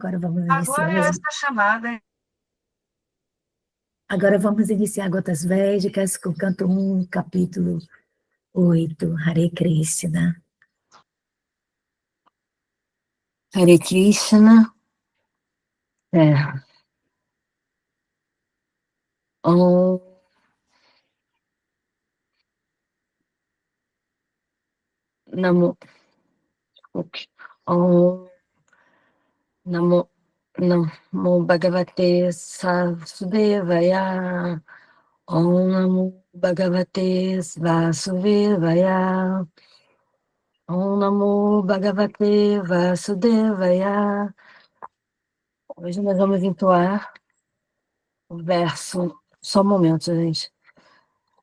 agora vamos iniciar Agora essa chamada. Agora vamos iniciar Gotas Védicas com canto 1, capítulo 8, Hare Krishna. Hare Krishna. Om Namo. Om Namo. Namo Bhagavate Vasudevaya. Om Namo Bhagavate Vasudevaya. Om Namo Bhagavate Vasudevaya. Hoje nós vamos entoar o verso. Só um momento, gente.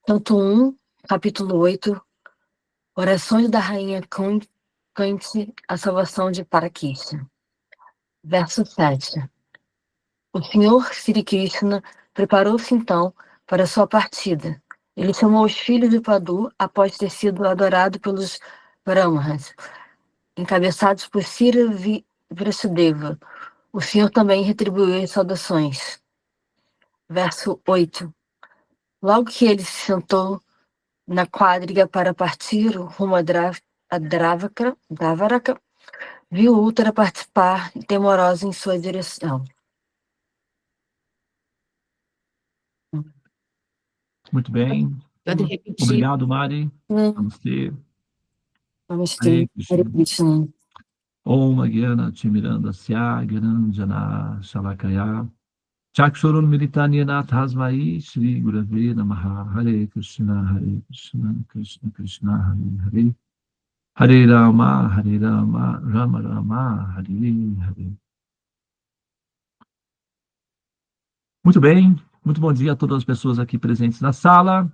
Canto 1, capítulo 8, Orações da Rainha Kunti, a salvação de Parakshita. Verso 7. O Senhor Sri Krishna preparou-se então para sua partida. Ele chamou os filhos de Padu após ter sido adorado pelos Brahmanas, encabeçados por Sira Vrasudeva. O Senhor também retribuiu as saudações. Verso 8. Logo que ele se sentou na quadriga para partir rumo a Dvaraka, viu Uttara participar, temorosa em sua direção. Muito bem. Pode repetir. Obrigado, Mari. Namastê. Namastê. Hare Krishna. Om Agyana Timiranda Sya Gyananjana Shalakaya Chakshurun Militanyana Tasmai Shri Gurave Namaha. Hare Krishna, Krishna Krishna, Hare Hare, Hare Rama, Rama Rama, Hare Hare. Muito bem, muito bom dia a todas as pessoas aqui presentes na sala.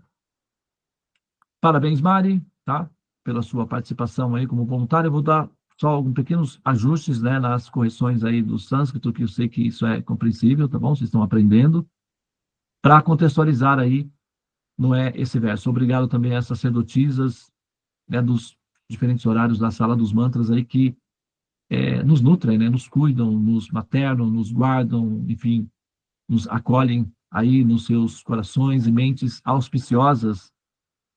Parabéns, Mari, tá? Pela sua participação aí como voluntária. Eu vou dar só alguns pequenos ajustes, né, nas correções aí do sânscrito, que eu sei que isso é compreensível, tá bom? Vocês estão aprendendo. Para contextualizar aí, não é esse verso. Obrigado também às sacerdotisas, né, dos diferentes horários da sala dos mantras aí, que nos nutrem, né, nos cuidam, nos maternam, nos guardam, enfim, nos acolhem aí nos seus corações e mentes auspiciosas,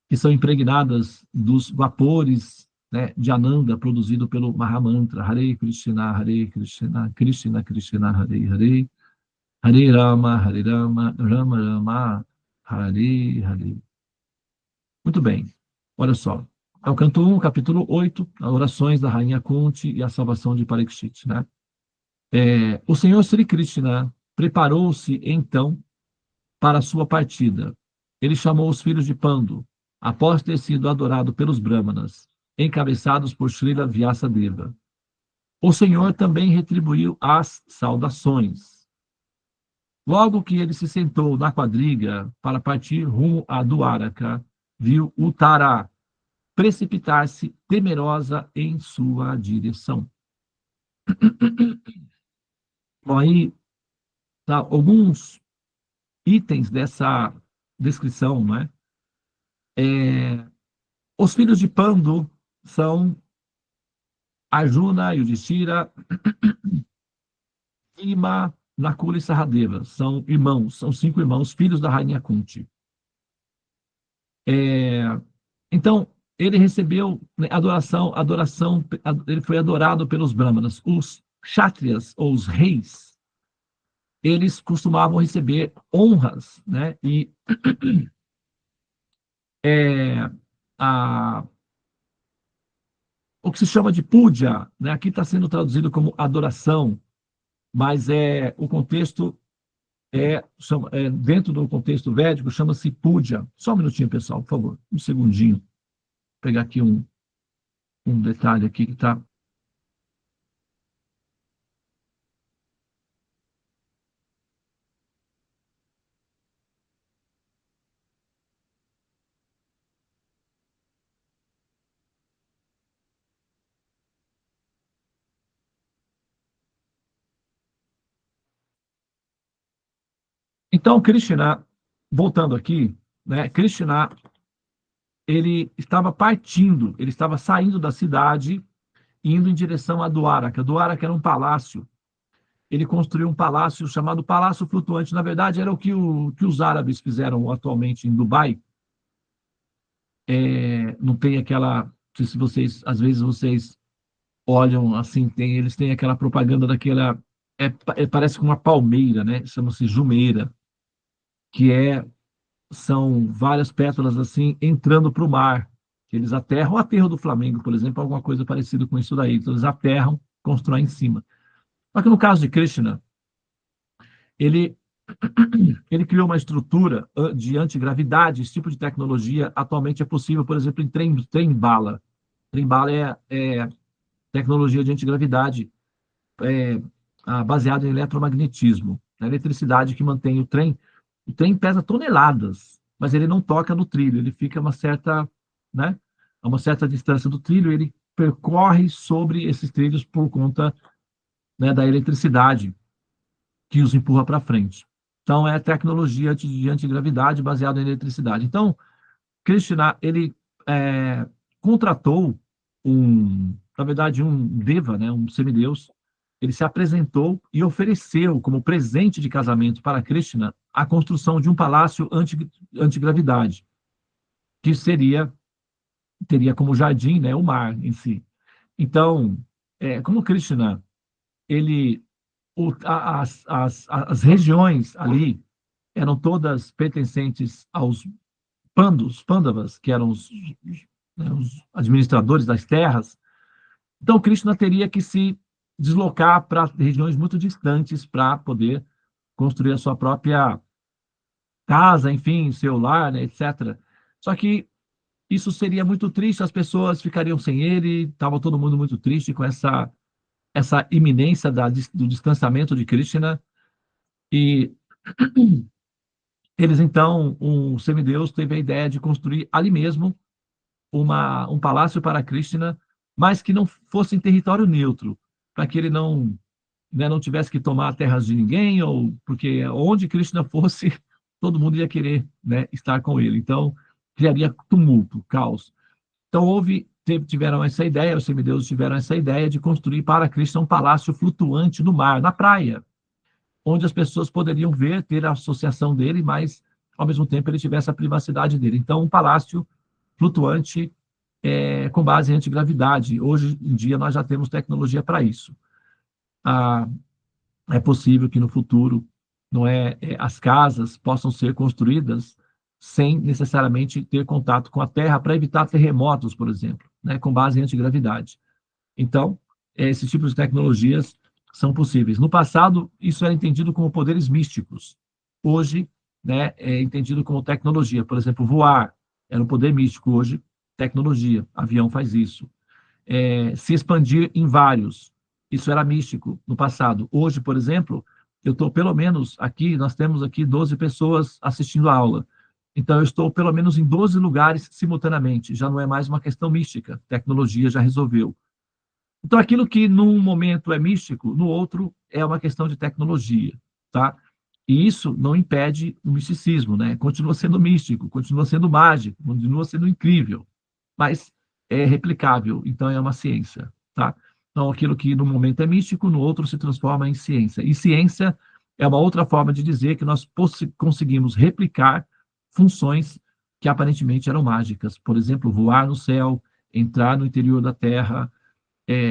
que são impregnadas dos vapores, né, de Ananda, produzido pelo Mahamantra. Hare Krishna, Krishna Krishna, Hare Hare, Hare Rama, Rama Rama, Hare Hare. Muito bem, olha só. É o canto 1, capítulo 8, as orações da Rainha Kunti e a salvação de Parikshit, né? O Senhor Sri Krishna preparou-se, então, para a sua partida. Ele chamou os filhos de Pandu, após ter sido adorado pelos Brahmanas, encabeçados por Srila Vyasadeva. O Senhor também retribuiu as saudações. Logo que ele se sentou na quadriga para partir rumo a Dwaraka, viu Uttara precipitar-se temerosa em sua direção. Bom, aí tá, alguns itens dessa descrição, né? Os filhos de Pandu são Arjuna, Yudhishthira, Bhima, Nakula e Sahadeva. São irmãos, são 5 irmãos, filhos da rainha Kunti. Então, ele recebeu, né, adoração, ele foi adorado pelos Brahmanas. Os Kshatriyas, ou os reis, eles costumavam receber honras, né? E o que se chama de puja, né? Aqui está sendo traduzido como adoração, mas o contexto dentro do contexto védico chama-se puja. Só um minutinho, pessoal, por favor, um segundinho. Vou pegar aqui um detalhe aqui que está. Então, Krishna, voltando aqui, né, Krishna, ele estava partindo, ele estava saindo da cidade, indo em direção a Dwaraka. Dwaraka era um palácio ele construiu um palácio chamado Palácio Flutuante. Na verdade, era o que os árabes fizeram atualmente em Dubai. Não tem aquela... Não sei se vocês, às vezes vocês olham assim, eles têm aquela propaganda daquela... parece com uma palmeira, né? Chama-se Jumeira, que são várias pétalas assim entrando para o mar. Eles aterram, o aterro do Flamengo, por exemplo, alguma coisa parecida com isso daí. Então, eles aterram, constroem em cima. Só que no caso de Krishna, ele, ele criou uma estrutura de antigravidade. Esse tipo de tecnologia atualmente é possível, por exemplo, em trem-bala. Trem-bala é tecnologia de antigravidade baseada em eletromagnetismo. A eletricidade que mantém o trem. O trem pesa toneladas, mas ele não toca no trilho, ele fica né, a uma certa distância do trilho, ele percorre sobre esses trilhos por conta, né, da eletricidade que os empurra para frente. Então, é tecnologia de antigravidade baseada em eletricidade. Então, Krishna, ele contratou na verdade, um deva, né, um semideus. Ele se apresentou e ofereceu como presente de casamento para Krishna a construção de um palácio antigravidade, que teria como jardim, né, o mar em si. Então, como Krishna, as regiões ali eram todas pertencentes aos Pandavas, que eram os administradores das terras. Então, Krishna teria que se deslocar para regiões muito distantes para poder construir a sua própria casa, enfim, seu lar, né, etc. Só que isso seria muito triste, as pessoas ficariam sem ele, estava todo mundo muito triste com essa iminência do distanciamento de Krishna, e eles então, um semideus teve a ideia de construir ali mesmo um palácio para Krishna, mas que não fosse em território neutro, para que ele não, né, não tivesse que tomar terras de ninguém, ou porque onde Krishna fosse, todo mundo ia querer, né, estar com ele. Então, criaria tumulto, caos. Então, tiveram essa ideia, os semideuses tiveram essa ideia de construir para Krishna um palácio flutuante no mar, na praia, onde as pessoas poderiam ver, ter a associação dele, mas, ao mesmo tempo, ele tivesse a privacidade dele. Então, um palácio flutuante com base em antigravidade. Hoje em dia, nós já temos tecnologia para isso. É possível que no futuro as casas possam ser construídas sem necessariamente ter contato com a Terra, para evitar terremotos, por exemplo, né, com base em antigravidade. Então, esses tipos de tecnologias são possíveis. No passado, isso era entendido como poderes místicos. Hoje, né, é entendido como tecnologia. Por exemplo, voar era um poder místico. Hoje, tecnologia. Avião faz isso. Se expandir em vários. Isso era místico no passado. Hoje, por exemplo, eu estou pelo menos aqui, nós temos aqui 12 pessoas assistindo a aula. Então, eu estou pelo menos em 12 lugares simultaneamente. Já não é mais uma questão mística. Tecnologia já resolveu. Então, aquilo que num momento é místico, no outro é uma questão de tecnologia, tá? E isso não impede o misticismo, né? Continua sendo místico, continua sendo mágico, continua sendo incrível, mas é replicável, então é uma ciência, tá? Então, aquilo que no momento é místico, no outro se transforma em ciência. E ciência é uma outra forma de dizer que nós conseguimos replicar funções que aparentemente eram mágicas. Por exemplo, voar no céu, entrar no interior da Terra,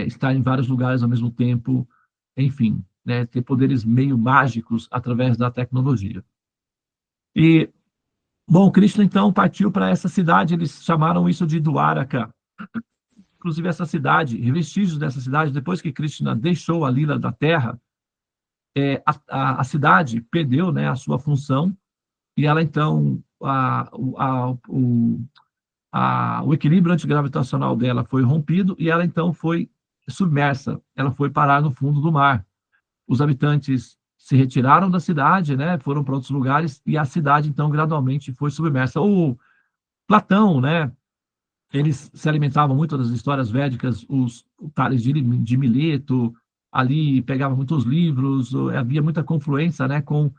estar em vários lugares ao mesmo tempo, enfim, né, ter poderes meio mágicos através da tecnologia. E, bom, Krishna então partiu para essa cidade, eles chamaram isso de Dwaraka. Inclusive, essa cidade, vestígios dessa cidade, depois que Krishna deixou a lila da Terra, a cidade perdeu, né, a sua função, e ela então, o equilíbrio antigravitacional dela foi rompido e ela então foi submersa, ela foi parar no fundo do mar. Os habitantes se retiraram da cidade, né, foram para outros lugares e a cidade então gradualmente foi submersa. O Platão, né, eles se alimentavam muito das histórias védicas, os Tales de Mileto, ali pegava muitos livros, havia muita confluência, né, com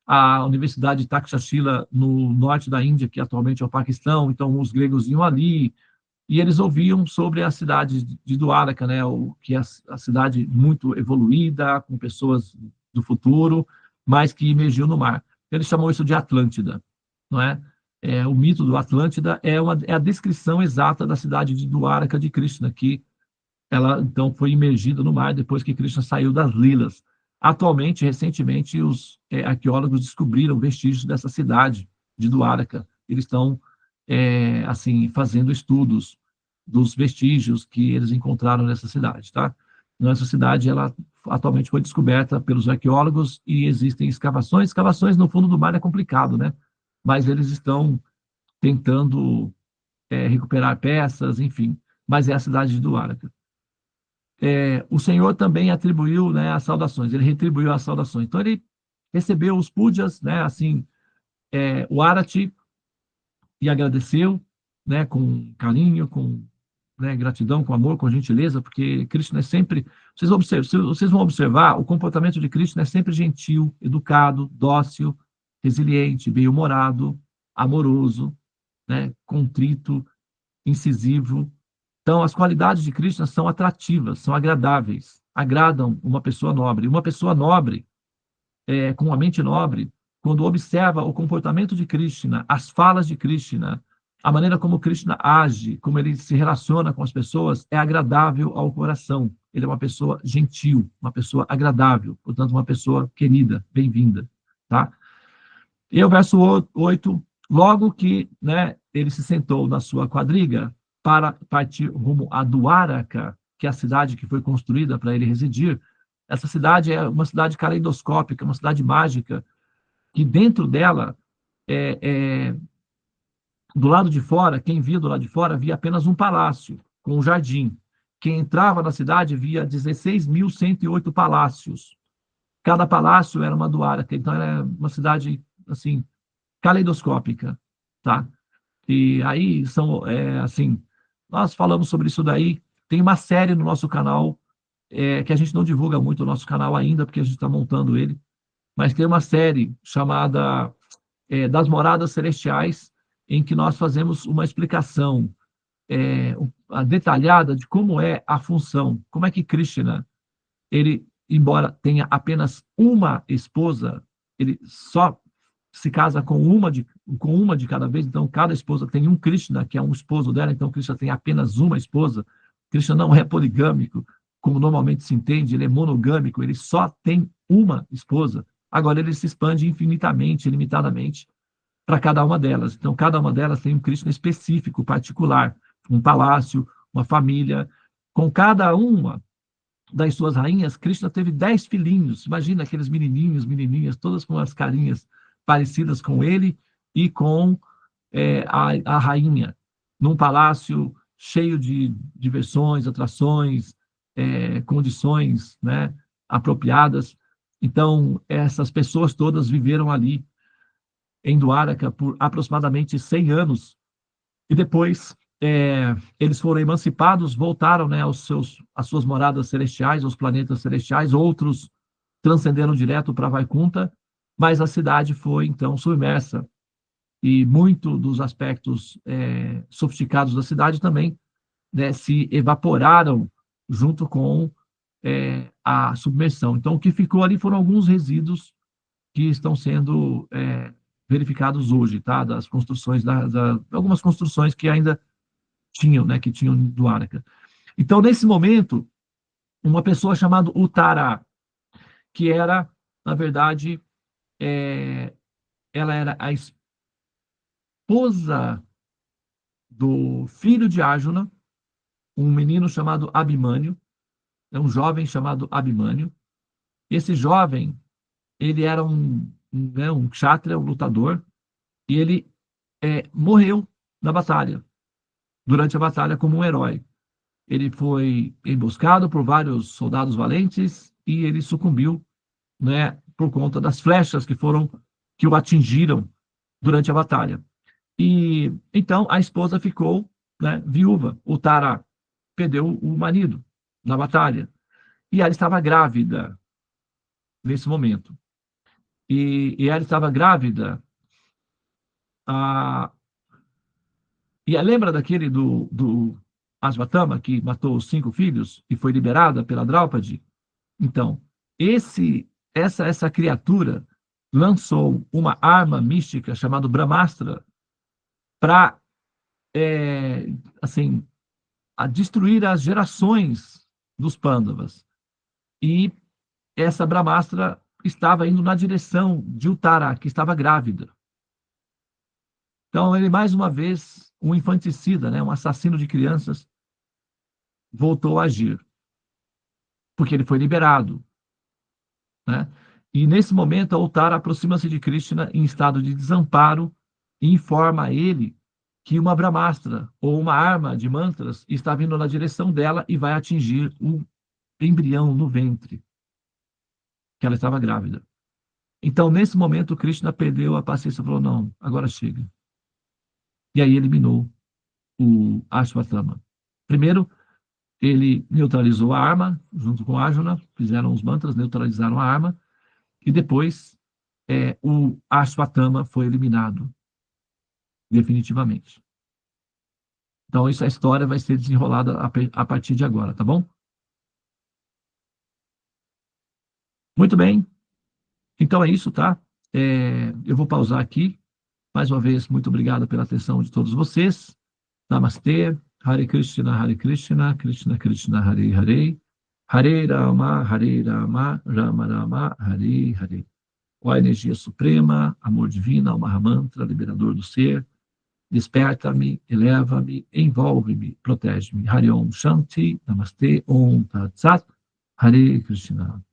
a Universidade de Takshashila, no norte da Índia, que atualmente é o Paquistão, então os gregos iam ali, e eles ouviam sobre a cidade de Duarca, né, que é a cidade muito evoluída, com pessoas do futuro, mas que emergiu no mar. Ele chamou isso de Atlântida, não é? O mito do Atlântida é a descrição exata da cidade de Duarca de Krishna, que ela então foi imergida no mar depois que Krishna saiu das Lilas. Atualmente, recentemente, os arqueólogos descobriram vestígios dessa cidade de Duarca. Eles estão assim fazendo estudos dos vestígios que eles encontraram nessa cidade, tá? Essa cidade, ela atualmente foi descoberta pelos arqueólogos e existem escavações. Escavações no fundo do mar é complicado, né? Mas eles estão tentando recuperar peças, enfim. Mas é a cidade de Duarca. O Senhor também atribuiu, né, as saudações. Ele retribuiu as saudações. Então ele recebeu os pujas, né, assim, o Arati, e agradeceu, né, com carinho, com, né, gratidão, com amor, com gentileza, porque Krishna é sempre. Vocês vão observar, o comportamento de Krishna é sempre gentil, educado, dócil, resiliente, bem-humorado, amoroso, né, contrito, incisivo. Então, as qualidades de Krishna são atrativas, são agradáveis, agradam uma pessoa nobre. Uma pessoa nobre, com uma mente nobre, quando observa o comportamento de Krishna, as falas de Krishna, a maneira como Krishna age, como ele se relaciona com as pessoas, é agradável ao coração. Ele é uma pessoa gentil, uma pessoa agradável, portanto, uma pessoa querida, bem-vinda, tá? E o verso 8, logo que, né, ele se sentou na sua quadriga para partir rumo a Duarca, que é a cidade que foi construída para ele residir. Essa cidade é uma cidade caleidoscópica, uma cidade mágica, que dentro dela, é, é, do lado de fora, quem via do lado de fora via apenas um palácio com um jardim. Quem entrava na cidade via 16.108 palácios. Cada palácio era uma Duarca, então era uma cidade assim caleidoscópica, tá? E aí são assim, nós falamos sobre isso daí. Tem uma série no nosso canal que a gente não divulga muito o nosso canal ainda, porque a gente está montando ele, mas tem uma série chamada Das Moradas Celestiais, em que nós fazemos uma explicação detalhada de como é a função, como é que Krishna, ele, embora tenha apenas uma esposa, ele só se casa com uma de cada vez, então cada esposa tem um Krishna, que é um esposo dela, então Krishna tem apenas uma esposa. Krishna não é poligâmico, como normalmente se entende, ele é monogâmico, ele só tem uma esposa. Agora ele se expande infinitamente, ilimitadamente, para cada uma delas. Então cada uma delas tem um Krishna específico, particular, um palácio, uma família. Com cada uma das suas rainhas, Krishna teve 10 filhinhos. Imagina aqueles menininhos, menininhas, todas com as carinhas parecidas com ele e com a rainha, num palácio cheio de diversões, atrações, condições, né, apropriadas. Então, essas pessoas todas viveram ali em Duarca por aproximadamente 100 anos e depois eles foram emancipados, voltaram, né, às suas moradas celestiais, aos planetas celestiais. Outros transcenderam direto para Vaikunta, mas a cidade foi então submersa e muito dos aspectos sofisticados da cidade também, né, se evaporaram junto com a submersão. Então, o que ficou ali foram alguns resíduos que estão sendo verificados hoje, tá? Das construções, algumas construções que ainda tinham, né, que tinham do Arca. Então, nesse momento, uma pessoa chamada Uttara, que era, na verdade, ela era a esposa do filho de Arjuna, um menino chamado Abhimanyu, um jovem chamado Abhimanyu. Esse jovem, ele era um kshatriya, um lutador, e ele morreu na batalha, durante a batalha como um herói. Ele foi emboscado por vários soldados valentes e ele sucumbiu, né, por conta das flechas que o atingiram durante a batalha. E então a esposa ficou, né, viúva. O Tara perdeu o marido na batalha e ela estava grávida nesse momento. E ela estava grávida, E lembra daquele do Ashwatthama, que matou os 5 filhos e foi liberada pela Draupadi? Então, essa criatura lançou uma arma mística chamada Brahmastra para assim, a destruir as gerações dos Pandavas. E essa Brahmastra estava indo na direção de Uttara, que estava grávida. Então, ele, mais uma vez, um infanticida, né, um assassino de crianças, voltou a agir, porque ele foi liberado. Né? E, nesse momento, a Uttara aproxima-se de Krishna em estado de desamparo e informa a ele que uma Brahmastra, ou uma arma de mantras, está vindo na direção dela e vai atingir o embrião no ventre, que ela estava grávida. Então, nesse momento, Krishna perdeu a paciência e falou, não, agora chega. E aí eliminou o Ashwatthama. Primeiro, ele neutralizou a arma, junto com Arjuna, fizeram os mantras, neutralizaram a arma, e depois o Ashwatthama foi eliminado, definitivamente. Então, a história vai ser desenrolada a partir de agora, tá bom? Muito bem. Então, é isso, tá? Eu vou pausar aqui. Mais uma vez, muito obrigado pela atenção de todos vocês. Namastê. Hare Krishna, Krishna Krishna, Hare Hare. Hare Rama, Rama Rama, Hare Hare. Ó energia suprema, amor divino, alma mantra, liberador do ser, desperta-me, eleva-me, envolve-me, protege-me. Hare Om Shanti, Namastê, Om Tat Sat, Hare Krishna.